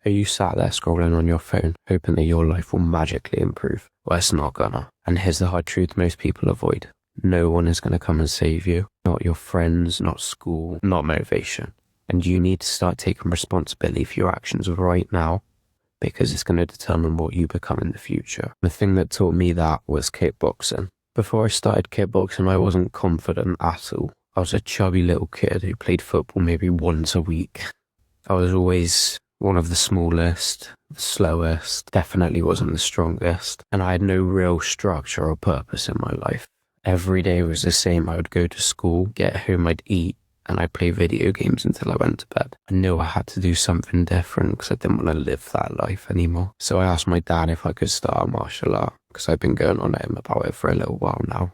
Are you sat there scrolling on your phone, hoping that your life will magically improve? Well, it's not gonna. And here's the hard truth most people avoid. No one is gonna come and save you. Not your friends, not school, not motivation. And you need to start taking responsibility for your actions right now, because it's gonna determine what you become in the future. The thing that taught me that was kickboxing. Before I started kickboxing, I wasn't confident at all. I was a chubby little kid who played football maybe once a week. I was always one of the smallest, the slowest, definitely wasn't the strongest, and I had no real structure or purpose in my life. Every day was the same. I would go to school, get home, I'd eat, and I'd play video games until I went to bed. I knew I had to do something different because I didn't want to live that life anymore. So I asked my dad if I could start martial art, because I've been going on at him about it for a little while now.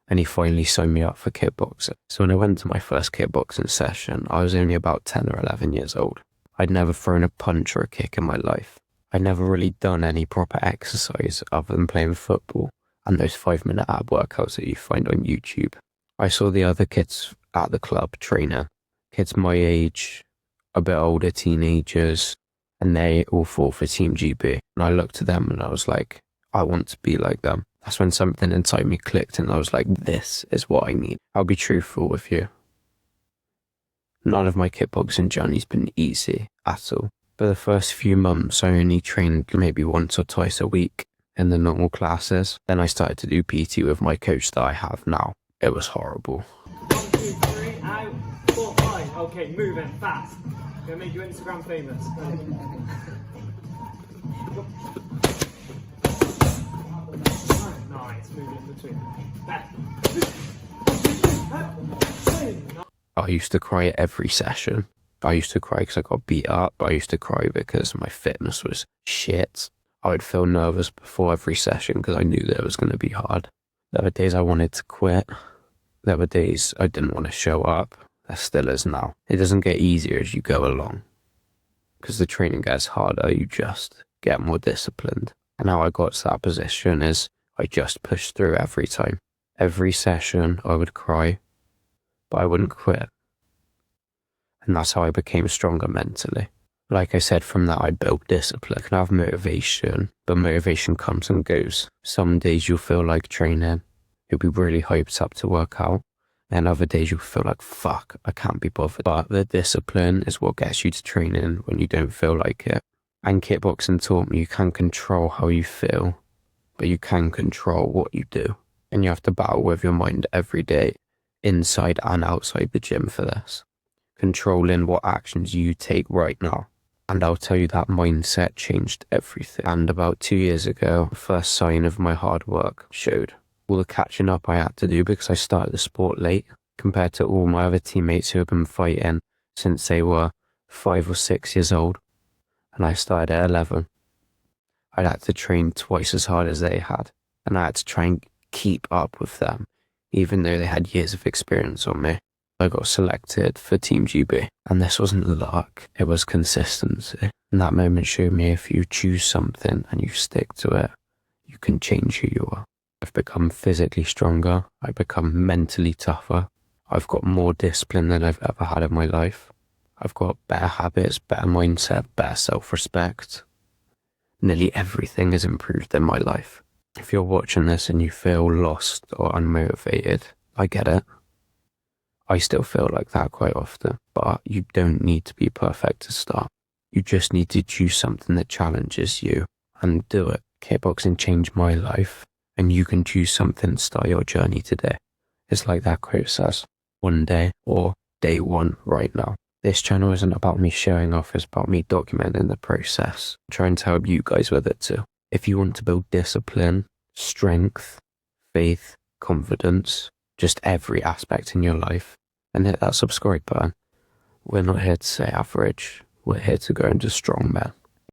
And he finally signed me up for kickboxing. So when I went to my first kickboxing session, I was only about 10 or 11 years old. I'd never thrown a punch or a kick in my life. I'd never really done any proper exercise other than playing football and those 5-minute ab workouts that you find on YouTube. I saw the other kids at the club training, kids my age, a bit older, teenagers, and they all fought for Team GB. And I looked at them and I was like, I want to be like them. That's when something inside me clicked and I was like, this is what I need. I'll be truthful with you. None of my kickboxing journey's been easy at all. For the first few months, I only trained maybe once or twice a week in the normal classes. Then I started to do PT with my coach that I have now. It was horrible. 1, 2, 3, out, 4, 5. Okay, moving fast. Gonna make you Instagram famous. Nice, move in between. Back. I used to cry at every session. I used to cry because I got beat up. I used to cry because my fitness was shit. I would feel nervous before every session because I knew that it was going to be hard. There were days I wanted to quit. There were days I didn't want to show up. There still is now. It doesn't get easier as you go along, because the training gets harder. You just get more disciplined. And how I got to that position is I just pushed through every time. Every session I would cry, but I wouldn't quit. And that's how I became stronger mentally. Like I said, from that I built discipline. I can have motivation, but motivation comes and goes. Some days you'll feel like training. You'll be really hyped up to work out. And other days you'll feel like, fuck, I can't be bothered. But the discipline is what gets you to training when you don't feel like it. And kickboxing taught me you can't control how you feel, but you can control what you do. And you have to battle with your mind every day, inside and outside the gym for this. Controlling what actions you take right now. And I'll tell you that mindset changed everything. And about 2 years ago, the first sign of my hard work showed. All the catching up I had to do because I started the sport late compared to all my other teammates who have been fighting since they were 5 or 6 years old. And I started at 11. I'd had to train twice as hard as they had. And I had to try and keep up with them, even though they had years of experience on me. I got selected for Team GB, and this wasn't luck, it was consistency. And that moment showed me if you choose something and you stick to it, you can change who you are. I've become physically stronger, I've become mentally tougher, I've got more discipline than I've ever had in my life. I've got better habits, better mindset, better self-respect. Nearly everything has improved in my life. If you're watching this and you feel lost or unmotivated, I get it. I still feel like that quite often, but you don't need to be perfect to start. You just need to choose something that challenges you and do it. Kickboxing changed my life, and you can choose something to start your journey today. It's like that quote says, one day or day one right now. This channel isn't about me showing off, it's about me documenting the process, trying to help you guys with it too. If you want to build discipline, strength, faith, confidence, just every aspect in your life, and hit that subscribe button. We're not here to say average, we're here to grow into strong men.